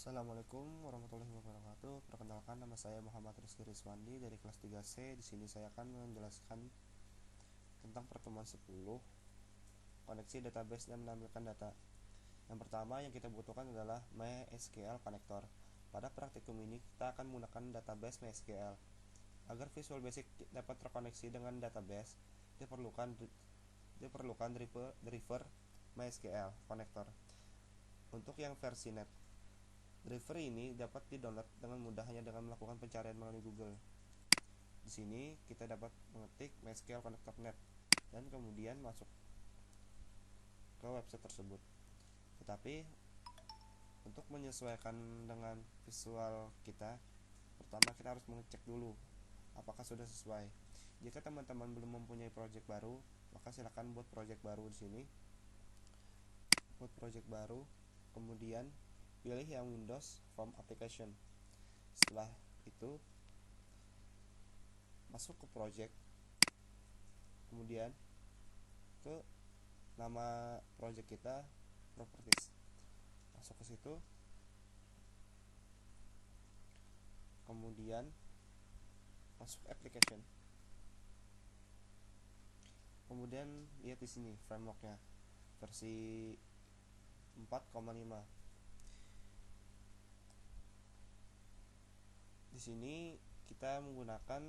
Assalamualaikum warahmatullahi wabarakatuh. Perkenalkan, nama saya Muhammad Rizky Rizwandi dari kelas 3C. Di sini saya akan menjelaskan tentang pertemuan 10, koneksi database dan menampilkan data. Yang pertama yang kita butuhkan adalah MySQL Connector. Pada praktikum ini kita akan menggunakan database MySQL. Agar Visual Basic dapat terkoneksi dengan database, diperlukan driver MySQL Connector. Untuk yang versi net, driver ini dapat di-download dengan mudah hanya dengan melakukan pencarian melalui Google. Di sini kita dapat mengetik MySQL Connector Net dan kemudian masuk ke website tersebut. Tetapi untuk menyesuaikan dengan visual kita, pertama kita harus mengecek dulu apakah sudah sesuai. Jika teman-teman belum mempunyai project baru, maka silakan buat project baru di sini. Buat project baru, kemudian pilih yang Windows from Application. Setelah itu masuk ke project, kemudian ke nama project kita, properties. Masuk ke situ, kemudian masuk application. Kemudian lihat di sini frameworknya versi 4,5. Di sini kita menggunakan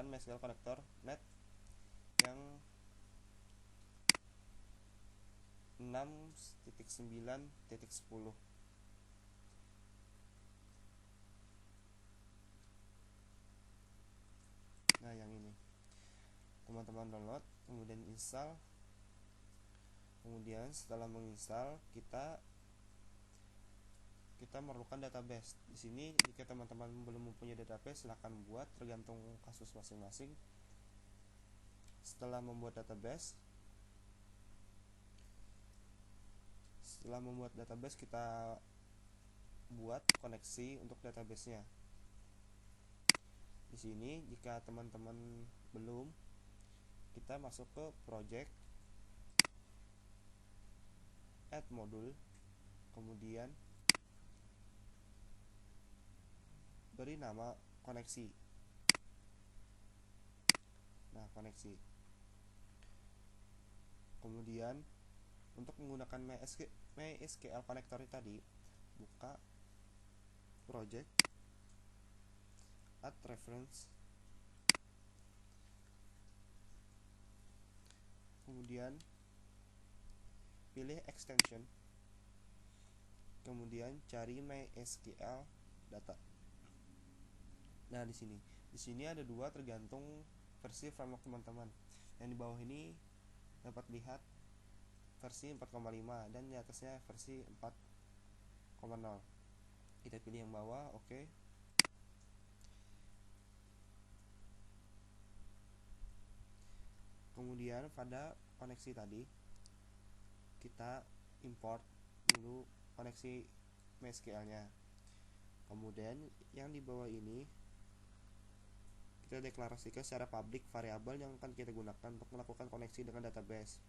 MySQL Connector Net yang 6.9.10. Nah, yang ini teman-teman download, kemudian install. Kemudian setelah menginstal, kita memerlukan database. Di sini jika teman-teman belum mempunyai database, silahkan buat, tergantung kasus masing-masing. Setelah membuat database, kita buat koneksi untuk database-nya. Di sini jika teman-teman belum, kita masuk ke project, add module, kemudian beri nama koneksi. Nah, koneksi. Kemudian untuk menggunakan MySQL Connector tadi, buka project, add reference, kemudian pilih extension, kemudian cari MySQL data. Nah, di sini ada dua, tergantung versi framework teman-teman. Yang di bawah ini dapat lihat versi 4,5 dan di atasnya versi 4,0. Kita pilih yang bawah, oke. Kemudian pada koneksi tadi kita import dulu koneksi MySQL-nya. Kemudian yang di bawah ini kita deklarasikan secara public variabel yang akan kita gunakan untuk melakukan koneksi dengan database.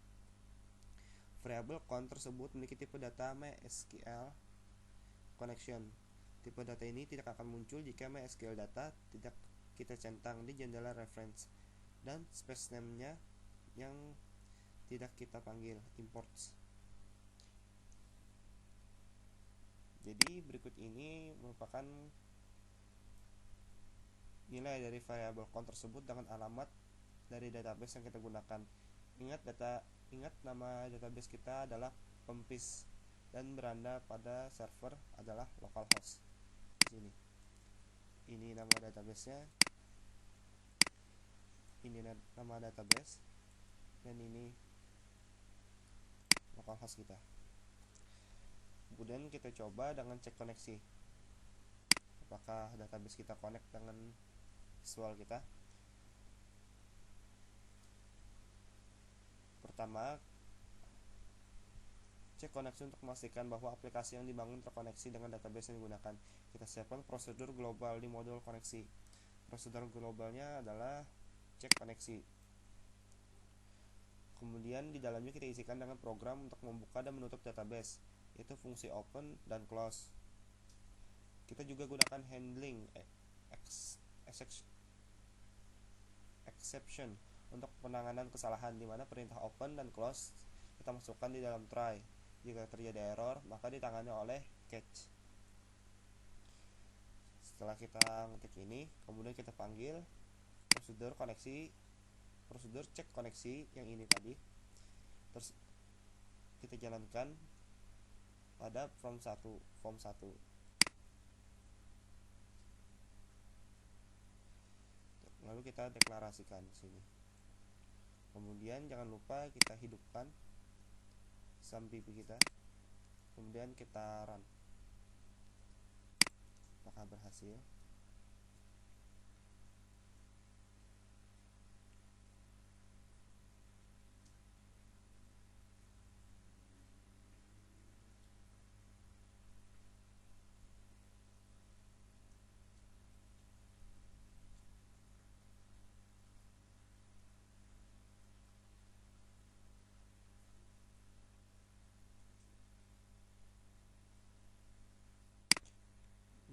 Variabel count tersebut memiliki tipe data MySQL connection. Tipe data ini tidak akan muncul jika MySQL data tidak kita centang di jendela reference, dan space name-nya yang tidak kita panggil imports. Jadi berikut ini merupakan nilai dari variabel count tersebut dengan alamat dari database yang kita gunakan. Ingat nama database kita adalah Pempis dan beranda pada server adalah localhost. Di sini. Ini nama database-nya. Ini nama database dan ini localhost kita. Kemudian kita coba dengan cek koneksi. Apakah database kita connect dengan visual kita? Pertama, cek koneksi untuk memastikan bahwa aplikasi yang dibangun terkoneksi dengan database yang digunakan. Kita siapkan prosedur global di modul koneksi. Prosedur globalnya adalah cek koneksi. Kemudian di dalamnya kita isikan dengan program untuk membuka dan menutup database, yaitu fungsi open dan close. Kita juga gunakan handling exception untuk penanganan kesalahan, di mana perintah open dan close kita masukkan di dalam try. Jika terjadi error, maka ditangani oleh catch. Setelah kita ngetik ini, kemudian kita panggil prosedur cek koneksi yang ini tadi. Terus kita jalankan pada form 1. Lalu kita deklarasikan di sini. Kemudian jangan lupa kita hidupkan SAMPP kita. Kemudian kita run. Apakah berhasil?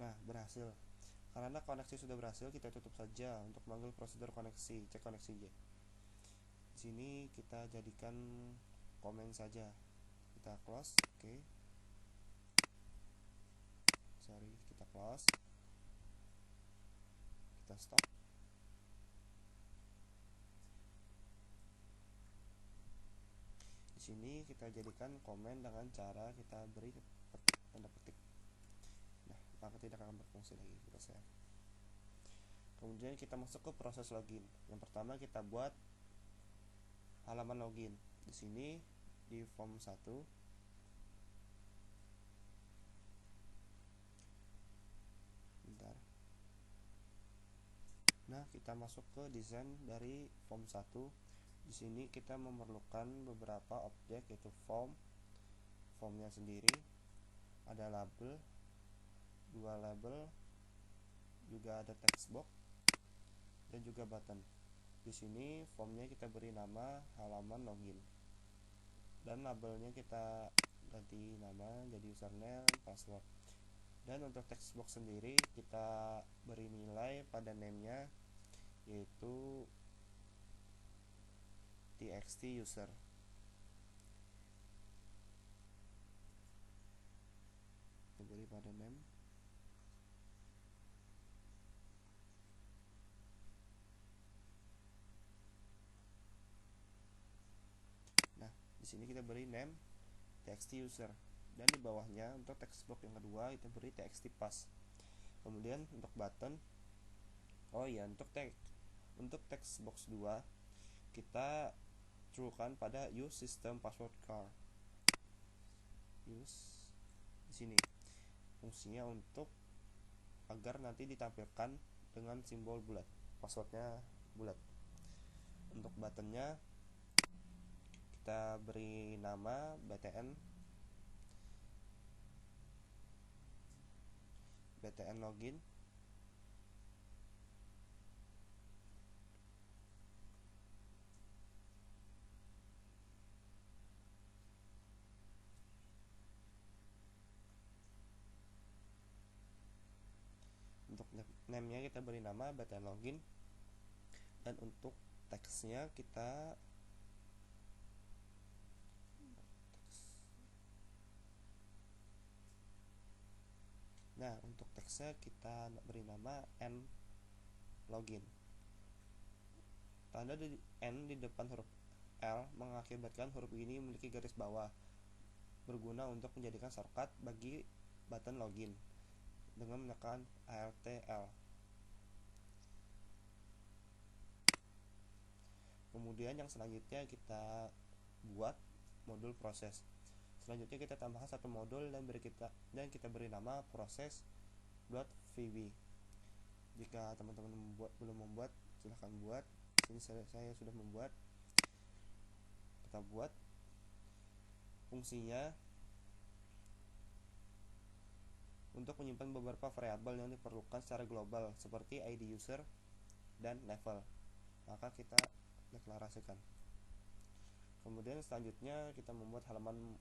Nah, berhasil. Karena koneksi sudah berhasil, kita tutup saja untuk manggil prosedur koneksi, cek koneksi J. Di sini kita jadikan komen saja. Kita close, oke. Kita close. Kita stop. Di sini kita jadikan komen dengan cara kita beri tanda petik. Nah, maka tidak akan berfungsi lagi. Kita save. Kemudian kita masuk ke proses login. Yang pertama kita buat halaman login. Di sini di form 1 bentar. Nah, kita masuk ke desain dari form 1. Di sini kita memerlukan beberapa objek, yaitu formnya sendiri, ada label, 2 label, juga ada text box dan juga button. Di sini formnya kita beri nama halaman login, dan labelnya kita ganti nama jadi username, password. Dan untuk text box sendiri kita beri nilai pada name-nya, yaitu txt user. Kita beri pada name. Nah, di sini kita beri name txt user, dan di bawahnya untuk text box yang kedua kita beri txt pass. Kemudian untuk button, untuk text box 2 kita truekan pada use system password car. Use di sini fungsinya untuk agar nanti ditampilkan dengan simbol bulat, passwordnya bulat. Untuk buttonnya kita beri nama btn login. Untuk name-nya kita beri nama btn login, dan untuk teksnya kita beri nama n login. Tanda di n di depan huruf L mengakibatkan huruf ini memiliki garis bawah, berguna untuk menjadikan shortcut bagi button login dengan menekan Alt L. Kemudian yang selanjutnya kita buat modul proses. Selanjutnya kita tambahkan satu modul dan kita beri nama proses.vb. Jika teman-teman belum membuat, silahkan buat. Sini saya sudah membuat. Kita buat fungsinya untuk menyimpan beberapa variabel yang diperlukan secara global, seperti ID user dan level. Maka kita deklarasikan. Kemudian selanjutnya kita membuat halaman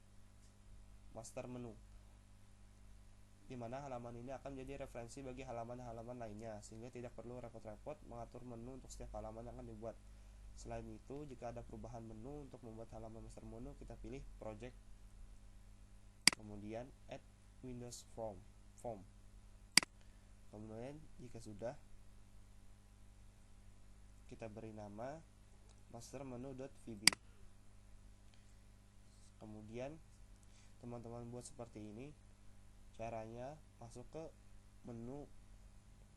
master menu, di mana halaman ini akan menjadi referensi bagi halaman-halaman lainnya, sehingga tidak perlu repot-repot mengatur menu untuk setiap halaman yang akan dibuat. Selain itu, jika ada perubahan menu untuk membuat halaman master menu, kita pilih project, kemudian add Windows form. Kemudian jika sudah, kita beri nama mastermenu.vb. Kemudian teman-teman buat seperti ini. Caranya masuk ke menu,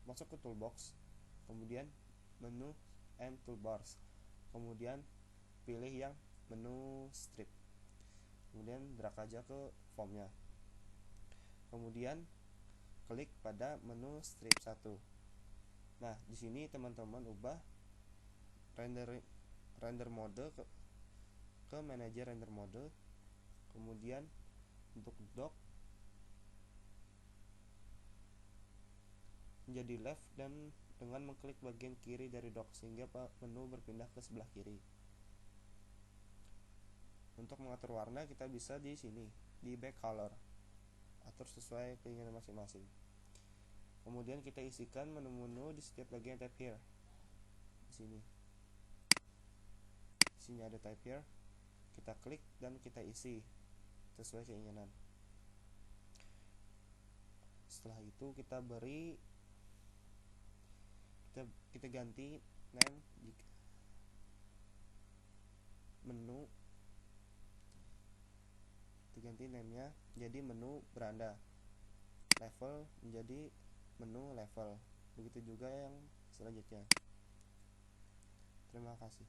masuk ke toolbox, kemudian menu and toolbars, kemudian pilih yang menu strip, kemudian drag aja ke formnya, kemudian klik pada menu strip 1. Nah, di sini teman-teman ubah render mode ke manager render mode, kemudian untuk dock menjadi left dan dengan mengklik bagian kiri dari dock sehingga menu berpindah ke sebelah kiri. Untuk mengatur warna kita bisa di sini, di back color, atur sesuai keinginan masing-masing. Kemudian kita isikan menu-menu di setiap bagian type here. Di sini ada type here, kita klik dan kita isi sesuai keinginan. Setelah itu kita beri, kita ganti name menu, kita ganti namenya jadi menu beranda, level menjadi menu level, begitu juga yang selanjutnya. Terima kasih.